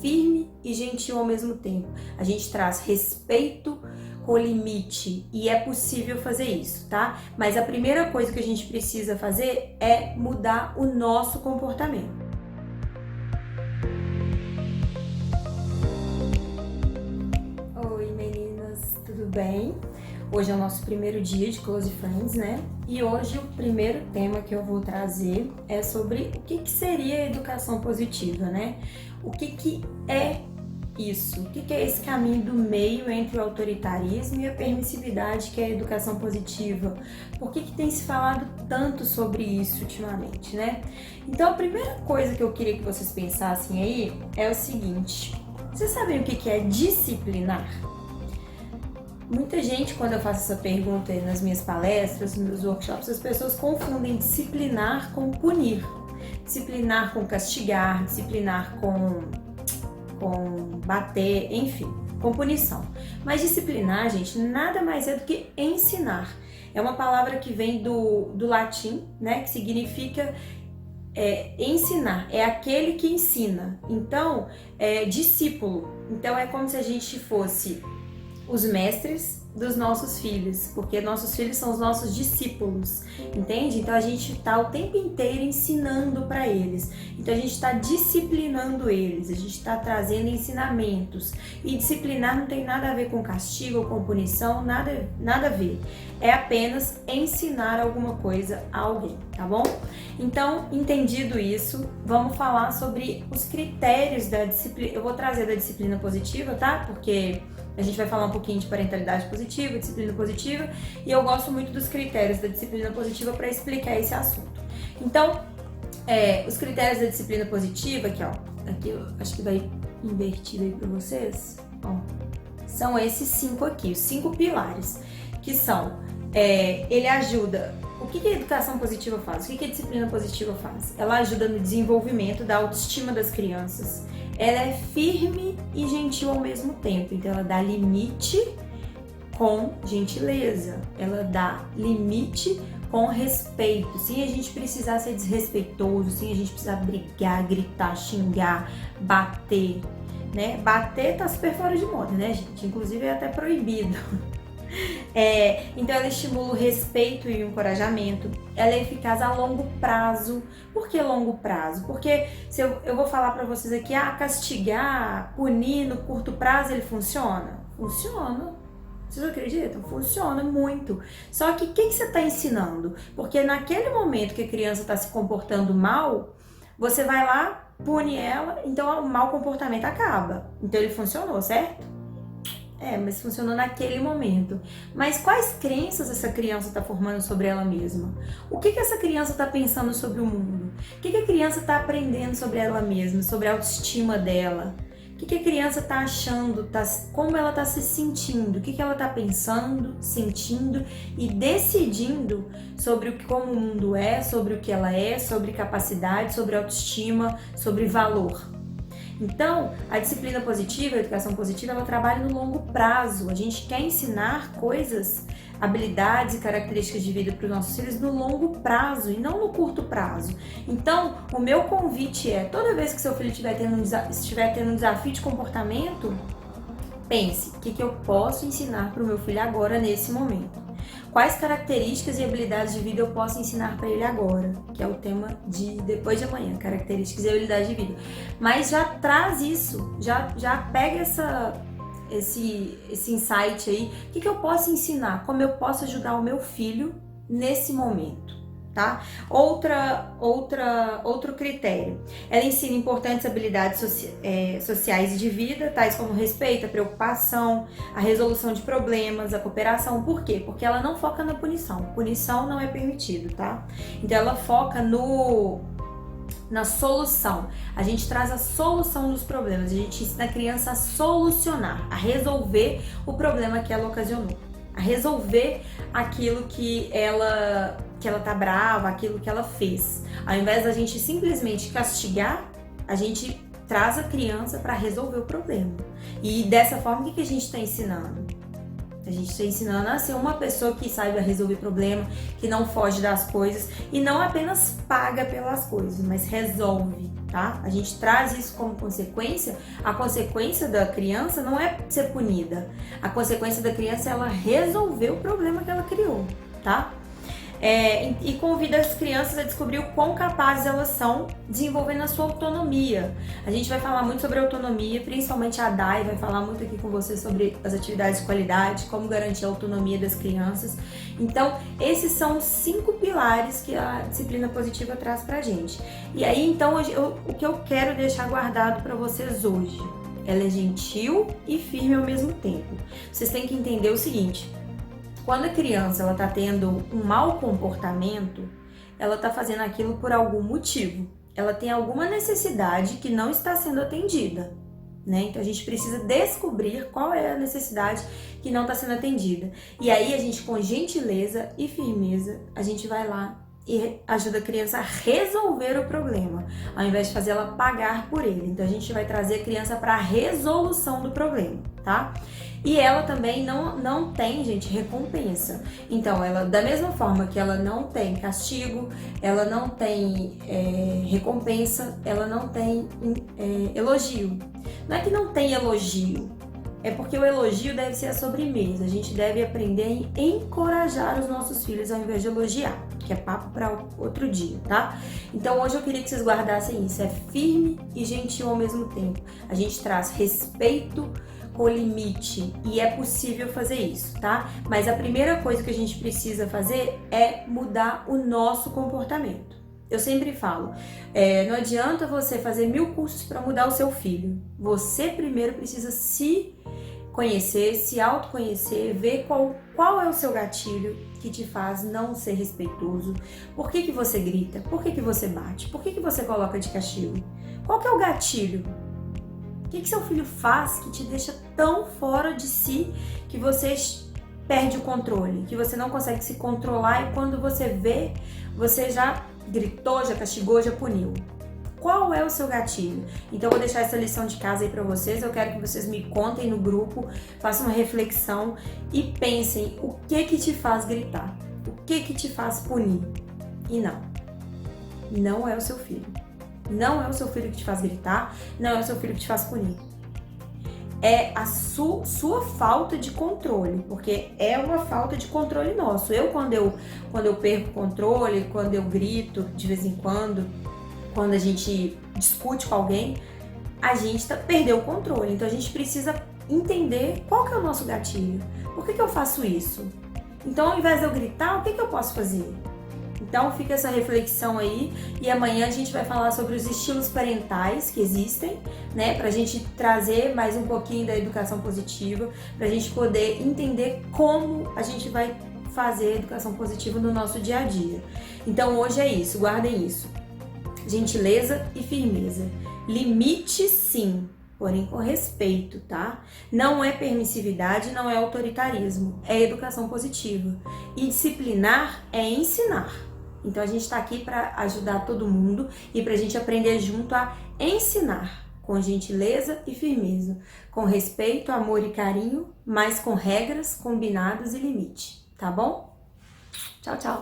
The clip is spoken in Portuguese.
firme e gentil ao mesmo tempo. A gente traz respeito com limite e é possível fazer isso, tá? Mas a primeira coisa que a gente precisa fazer é mudar o nosso comportamento. Oi meninas, tudo bem? Hoje é o nosso primeiro dia de Close Friends, né? E hoje o primeiro tema que eu vou trazer é sobre o que seria a educação positiva, né? O que é isso? O que é esse caminho do meio entre o autoritarismo e a permissividade que é a educação positiva? Por que tem se falado tanto sobre isso ultimamente, né? Então a primeira coisa que eu queria que vocês pensassem aí é o seguinte: vocês sabem o que é disciplinar? Muita gente, quando eu faço essa pergunta nas minhas palestras, nos meus workshops, as pessoas confundem disciplinar com punir. Disciplinar com castigar, disciplinar com bater, enfim, com punição. Mas disciplinar, gente, nada mais é do que ensinar. É uma palavra que vem do latim, né, que significa ensinar, é aquele que ensina. Então, discípulo. Então, é como se a gente fosse os mestres dos nossos filhos, porque nossos filhos são os nossos discípulos, entende? Então a gente está o tempo inteiro ensinando para eles, então a gente está disciplinando eles, a gente está trazendo ensinamentos. E disciplinar não tem nada a ver com castigo ou com punição, nada a ver, é apenas ensinar alguma coisa a alguém, tá bom? Então, entendido isso, vamos falar sobre os critérios da disciplina. Eu vou trazer da disciplina positiva, tá? Porque a gente vai falar um pouquinho de parentalidade positiva, disciplina positiva, e eu gosto muito dos critérios da disciplina positiva para explicar esse assunto. Então, os critérios da disciplina positiva, aqui eu acho que vai invertido aí para vocês, ó, são esses 5 aqui, os 5 pilares, que são, ele ajuda. O que a educação positiva faz? O que a disciplina positiva faz? Ela ajuda no desenvolvimento da autoestima das crianças. Ela é firme e gentil ao mesmo tempo. Então, ela dá limite com gentileza. Ela dá limite com respeito. Sem a gente precisar ser desrespeitoso, sem a gente precisar brigar, gritar, xingar, bater, né? Bater tá super fora de moda, né, gente? Inclusive, é até proibido. Então ela estimula o respeito e o encorajamento. Ela é eficaz a longo prazo. Por que longo prazo? Porque se eu vou falar para vocês aqui, castigar, punir no curto prazo, ele funciona? Funciona. Vocês acreditam? Funciona muito. Só que o que você está ensinando? Porque naquele momento que a criança está se comportando mal, você vai lá, pune ela, então o mau comportamento acaba. Então ele funcionou, certo? Mas funcionou naquele momento. Mas quais crenças essa criança está formando sobre ela mesma? O que essa criança está pensando sobre o mundo? O que a criança está aprendendo sobre ela mesma, sobre a autoestima dela? O que a criança está achando, como ela está se sentindo? O que ela está pensando, sentindo e decidindo sobre como o mundo é, sobre o que ela é, sobre capacidade, sobre autoestima, sobre valor? Então, a disciplina positiva, a educação positiva, ela trabalha no longo prazo. A gente quer ensinar coisas, habilidades e características de vida para os nossos filhos no longo prazo e não no curto prazo. Então, o meu convite é, toda vez que seu filho estiver tendo um desafio de comportamento, pense, o que eu posso ensinar para o meu filho agora, nesse momento? Quais características e habilidades de vida eu posso ensinar para ele agora? Que é o tema de depois de amanhã, características e habilidades de vida. Mas já traz isso, já pega esse insight aí. O que eu posso ensinar? Como eu posso ajudar o meu filho nesse momento? Tá? Outro critério. Ela ensina importantes habilidades sociais e de vida, tais como o respeito, a preocupação, a resolução de problemas, a cooperação. Por quê? Porque ela não foca na punição. Punição não é permitido, tá? Então ela foca na solução. A gente traz a solução dos problemas. A gente ensina a criança a solucionar, a resolver o problema que ela ocasionou, a resolver aquilo que ela tá brava, aquilo que ela fez. Ao invés da gente simplesmente castigar, a gente traz a criança para resolver o problema. E dessa forma, o que a gente está ensinando? A gente está ensinando a ser uma pessoa que saiba resolver problema, que não foge das coisas e não apenas paga pelas coisas, mas resolve. tá? A gente traz isso como consequência. A consequência da criança não é ser punida. A consequência da criança é ela resolver o problema que ela criou, tá? E convida as crianças a descobrir o quão capazes elas são desenvolvendo a sua autonomia. A gente vai falar muito sobre autonomia, principalmente a Dai vai falar muito aqui com você sobre as atividades de qualidade, como garantir a autonomia das crianças. Então, esses são os 5 pilares que a disciplina positiva traz pra gente. E aí, então, o que eu quero deixar guardado para vocês hoje, ela é gentil e firme ao mesmo tempo. Vocês têm que entender o seguinte: quando a criança ela está tendo um mau comportamento, ela está fazendo aquilo por algum motivo. Ela tem alguma necessidade que não está sendo atendida, né? Então a gente precisa descobrir qual é a necessidade que não está sendo atendida. E aí a gente, com gentileza e firmeza, a gente vai lá e ajuda a criança a resolver o problema, ao invés de fazer ela pagar por ele. Então a gente vai trazer a criança para a resolução do problema, tá? E ela também não tem, gente, recompensa. Então, ela, da mesma forma que ela não tem castigo, ela não tem recompensa, ela não tem elogio. Não é que não tem elogio, é porque o elogio deve ser a sobremesa. A gente deve aprender a encorajar os nossos filhos ao invés de elogiar, que é papo para outro dia, tá? Então hoje eu queria que vocês guardassem isso, é firme e gentil ao mesmo tempo. A gente traz respeito com limite e é possível fazer isso, tá? Mas a primeira coisa que a gente precisa fazer é mudar o nosso comportamento. Eu sempre falo, não adianta você fazer 1000 cursos para mudar o seu filho. Você primeiro precisa se conhecer, se autoconhecer, ver qual é o seu gatilho que te faz não ser respeitoso. Por que você grita? Por que você bate? Por que você coloca de castigo? Qual que é o gatilho? O que seu filho faz que te deixa tão fora de si que você perde o controle, que você não consegue se controlar e quando você vê, você já gritou, já castigou, já puniu? Qual é o seu gatilho? Então eu vou deixar essa lição de casa aí pra vocês, eu quero que vocês me contem no grupo, façam uma reflexão e pensem o que te faz gritar, o que te faz punir. E não é o seu filho. Não é o seu filho que te faz gritar, não é o seu filho que te faz punir. É a sua falta de controle, porque é uma falta de controle nosso. Quando eu perco o controle, quando eu grito de vez em quando a gente discute com alguém, a gente perdeu o controle. Então a gente precisa entender qual que é o nosso gatilho. Por que eu faço isso? Então ao invés de eu gritar, o que eu posso fazer? Então fica essa reflexão aí e amanhã a gente vai falar sobre os estilos parentais que existem, né? Pra gente trazer mais um pouquinho da educação positiva, pra gente poder entender como a gente vai fazer a educação positiva no nosso dia a dia. Então hoje é isso, guardem isso. Gentileza e firmeza. Limite sim, porém com respeito, tá? Não é permissividade, não é autoritarismo, é educação positiva. E disciplinar é ensinar. Então a gente está aqui para ajudar todo mundo e para a gente aprender junto a ensinar com gentileza e firmeza, com respeito, amor e carinho, mas com regras, combinados e limite, tá bom? Tchau, tchau!